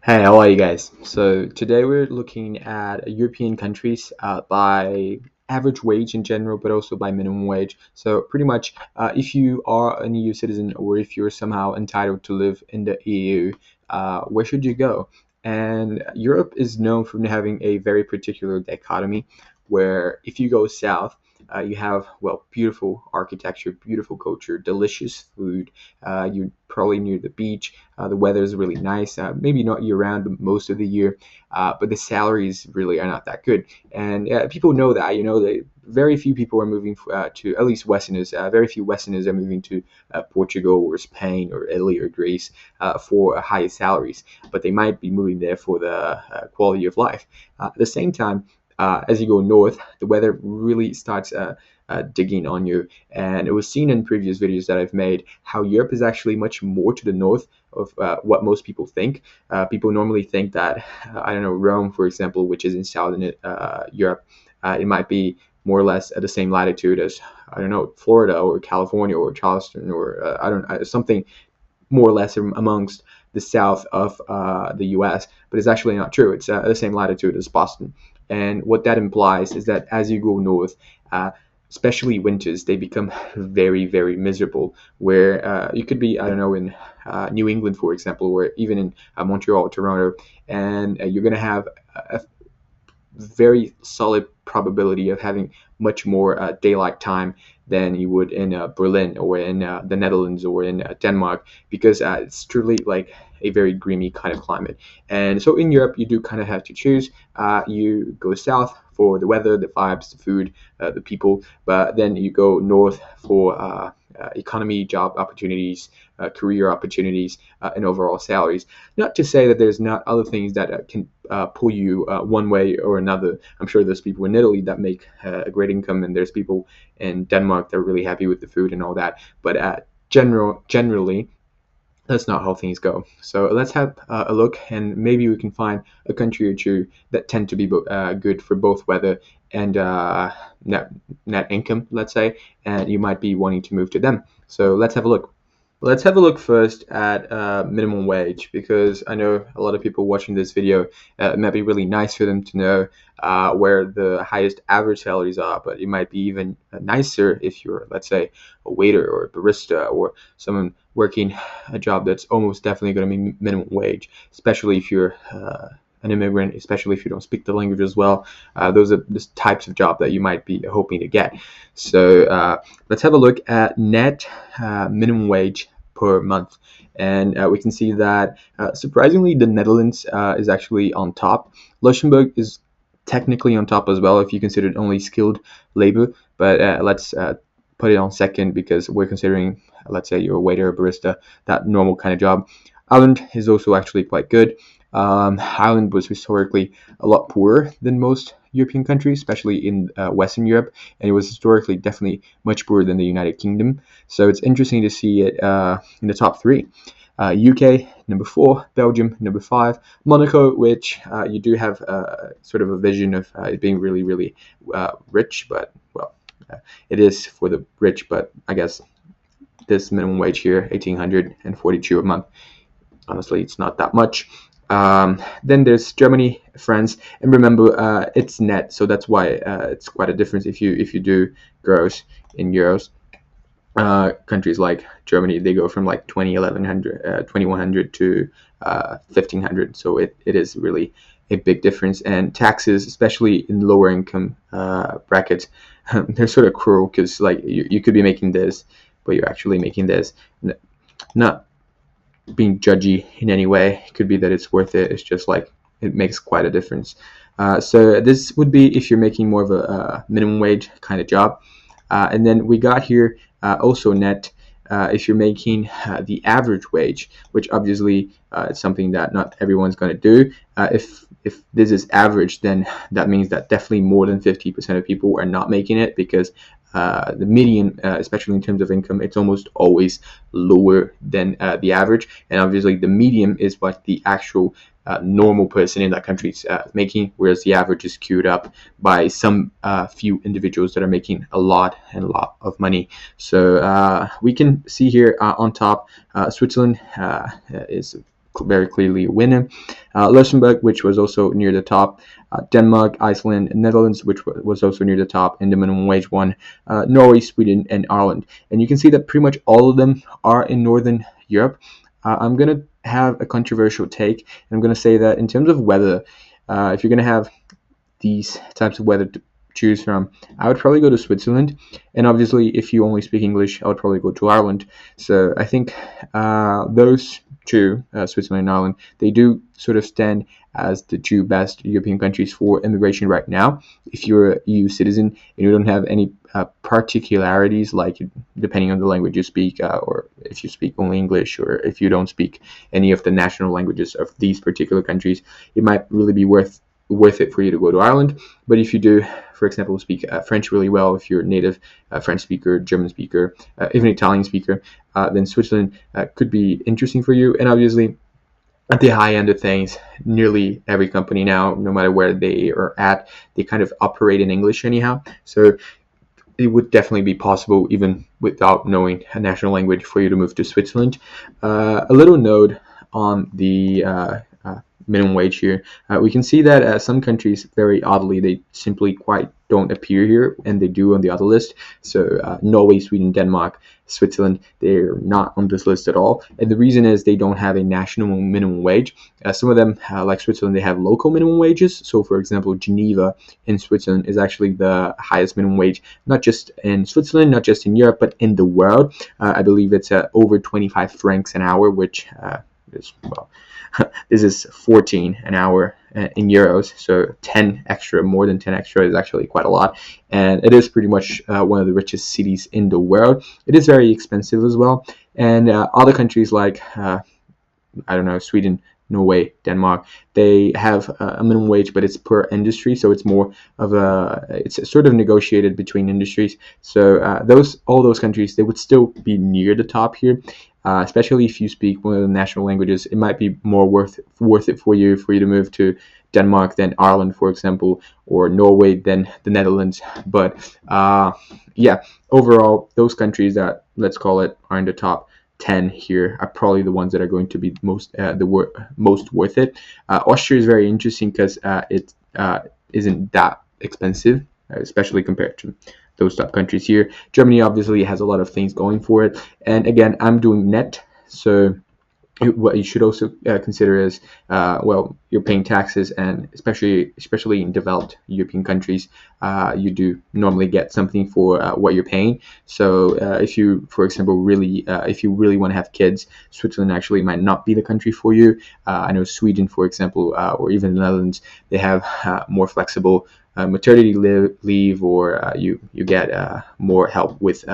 Hey, how are you guys? So today we're looking at European countries by average wage in general, but also by minimum wage. So pretty much, if you are an EU citizen or if you're somehow entitled to live in the EU, where should you go? And Europe is known for having a very particular dichotomy, where if you go south, you have beautiful architecture, beautiful culture, delicious food. You're probably near the beach. The weather is really nice, maybe not year round, but most of the year. But the salaries really are not that good. And people know that. That very few people are moving to, at least Westerners, very few Westerners are moving to Portugal or Spain or Italy or Greece for high salaries. But they might be moving there for the quality of life. At the same time, as you go north, the weather really starts digging on you. And it was seen in previous videos that I've made how Europe is actually much more to the north of what most people think. People normally think that, I don't know, Rome, for example, which is in southern Europe, it might be more or less at the same latitude as, I don't know, Florida or California or Charleston or I don't something more or less amongst the south of the US, but it's actually not true. It's the same latitude as Boston. And what that implies is that as you go north, especially winters, they become very, very miserable. Where you could be, I don't know, in New England, for example, or even in Montreal, Toronto, and you're going to have a very solid probability of having much more daylight time than you would in Berlin or in the Netherlands or in Denmark, because it's truly like a very dreamy kind of climate. And so in Europe, you do kind of have to choose. You go south for the weather, the vibes, the food, the people, but then you go north for economy, job opportunities, career opportunities, and overall salaries. Not to say that there's not other things that can pull you one way or another. I'm sure there's people in Italy that make a great income, and there's people in Denmark that are really happy with the food and all that. But generally, that's not how things go. So let's have a look, and maybe we can find a country or two that tend to be good for both weather and net income, let's say, and you might be wanting to move to them. So let's have a look. Let's have a look first at minimum wage, because I know a lot of people watching this video, it might be really nice for them to know where the highest average salaries are, but it might be even nicer if you're, let's say, a waiter or a barista or someone working a job that's almost definitely going to be minimum wage, especially if you're an immigrant, especially if you don't speak the language as well. Those are the types of job that you might be hoping to get. So let's have a look at net minimum wage per month. And we can see that surprisingly, the Netherlands is actually on top. Luxembourg is technically on top as well if you consider it only skilled labor. But let's put it on second because we're considering, let's say, you're a waiter or barista, that normal kind of job. Ireland is also actually quite good. Ireland was historically a lot poorer than most European countries, especially in Western Europe, and it was historically definitely much poorer than the United Kingdom. So it's interesting to see it in the top three. UK number 4, Belgium number 5, Monaco, which you do have sort of a vision of it being really, really rich, but it is for the rich. But I guess this minimum wage here, 1,842 a month. Honestly, it's not that much. Then there's Germany, France, and remember it's net, so that's why it's quite a difference if you do gross in euros. Countries like Germany, they go from like 2100 to 1500, so it is really a big difference. And taxes, especially in lower income brackets, they're sort of cruel, because like you could be making this, but you're actually making this. Not being judgy in any way. It could be that it's worth it. It's just like it makes quite a difference. So this would be if you're making more of a minimum wage kind of job. And then we got here also net if you're making the average wage, which obviously is something that not everyone's going to do. If this is average, then that means that definitely more than 50% of people are not making it, because the median, especially in terms of income, it's almost always lower than the average. And obviously the median is what the actual normal person in that country is making, whereas the average is queued up by some few individuals that are making a lot of money. So we can see here on top, Switzerland is very clearly a winner. Luxembourg, which was also near the top. Denmark, Iceland, and Netherlands, which was also near the top in the minimum wage one. Norway, Sweden, and Ireland. And you can see that pretty much all of them are in Northern Europe. I'm going to have a controversial take. And I'm going to say that in terms of weather, if you're going to have these types of weather to choose from, I would probably go to Switzerland. And obviously, if you only speak English, I would probably go to Ireland. So I think those two, Switzerland and Ireland, they do sort of stand as the two best European countries for immigration right now. If you're a EU citizen and you don't have any particularities, like depending on the language you speak, or if you speak only English, or if you don't speak any of the national languages of these particular countries, it might really be worth it for you to go to Ireland. But if you do, for example, speak French really well, if you're a native French speaker, German speaker, even Italian speaker, then Switzerland could be interesting for you. And obviously, at the high end of things, nearly every company now, no matter where they are at, they kind of operate in English anyhow. So it would definitely be possible, even without knowing a national language, for you to move to Switzerland. A little note on the minimum wage here. We can see that some countries, very oddly, they simply quite don't appear here, and they do on the other list. So Norway, Sweden, Denmark, Switzerland, they're not on this list at all. And the reason is they don't have a national minimum wage. Some of them, like Switzerland, they have local minimum wages. So, for example, Geneva in Switzerland is actually the highest minimum wage, not just in Switzerland, not just in Europe, but in the world. I believe it's over 25 francs an hour, which is, well, this is 14 an hour in euros, so 10 extra, more than 10 extra is actually quite a lot, and it is pretty much one of the richest cities in the world. It is very expensive as well, and other countries like I don't know, Sweden, Norway, Denmark, they have a minimum wage, but it's per industry, so it's more of it's sort of negotiated between industries. So all those countries, they would still be near the top here. Especially if you speak one of the national languages, it might be more worth it for you to move to Denmark than Ireland, for example, or Norway than the Netherlands. But yeah, overall, those countries that, let's call it, are in the top 10 here are probably the ones that are going to be most worth it. Austria is very interesting because it isn't that expensive, especially compared to those top countries here. Germany obviously has a lot of things going for it, and again, I'm doing net, so what you should also consider is well, you're paying taxes, and especially in developed European countries, you do normally get something for what you're paying. So if you, for example, if you really want to have kids, Switzerland actually might not be the country for you. I know Sweden, for example, or even the Netherlands, they have more flexible maternity leave, or you get more help with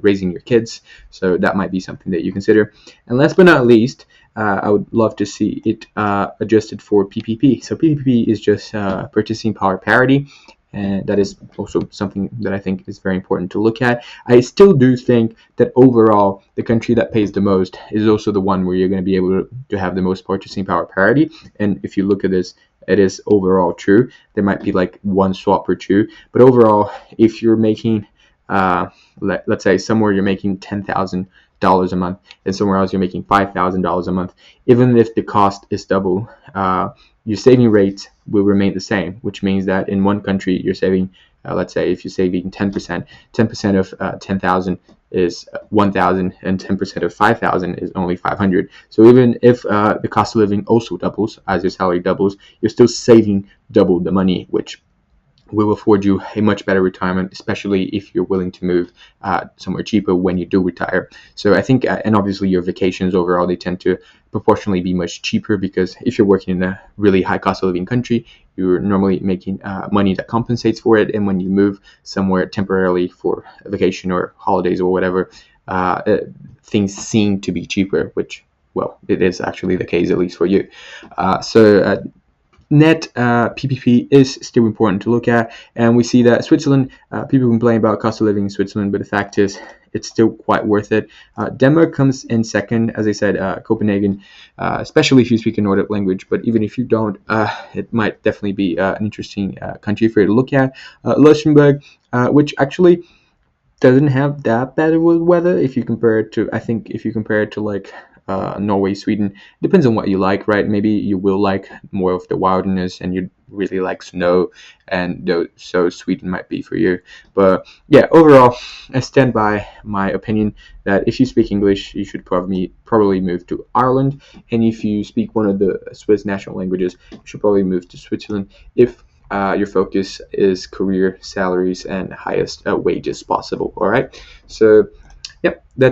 raising your kids. So that might be something that you consider. And last but not least, I would love to see it adjusted for PPP. So PPP is just purchasing power parity, and that is also something that I think is very important to look at. I still do think that overall, the country that pays the most is also the one where you're going to be able to have the most purchasing power parity. And if you look at this, it is overall true. There might be like one swap or two, but overall, if you're making, let's say somewhere you're making $10,000 a month, and somewhere else you're making $5,000 a month, even if the cost is double, your saving rate will remain the same, which means that in one country you're saving, let's say if you're saving 10%, 10% of 10,000 is 1,000, and 10% of 5,000 is only 500. So even if the cost of living also doubles, as your salary doubles, you're still saving double the money, which will afford you a much better retirement, especially if you're willing to move somewhere cheaper when you do retire. So I think, and obviously your vacations overall, they tend to proportionally be much cheaper, because if you're working in a really high cost of living country, you're normally making money that compensates for it. And when you move somewhere temporarily for a vacation or holidays or whatever, things seem to be cheaper, which, well, it is actually the case, at least for you. Net PPP is still important to look at, and we see that Switzerland, people complain about cost of living in Switzerland, but the fact is it's still quite worth it. Denmark comes in second, as I said, Copenhagen, especially if you speak a Nordic language, but even if you don't, it might definitely be an interesting country for you to look at. Luxembourg, which actually doesn't have that bad of weather if you compare it to, I think if you compare it to like Norway, Sweden. Depends on what you like, right? Maybe you will like more of the wilderness and you really like snow, and so Sweden might be for you. But yeah, overall, I stand by my opinion that if you speak English, you should probably move to Ireland, and if you speak one of the Swiss national languages, you should probably move to Switzerland if your focus is career, salaries, and highest wages possible. All right. So, yep, that's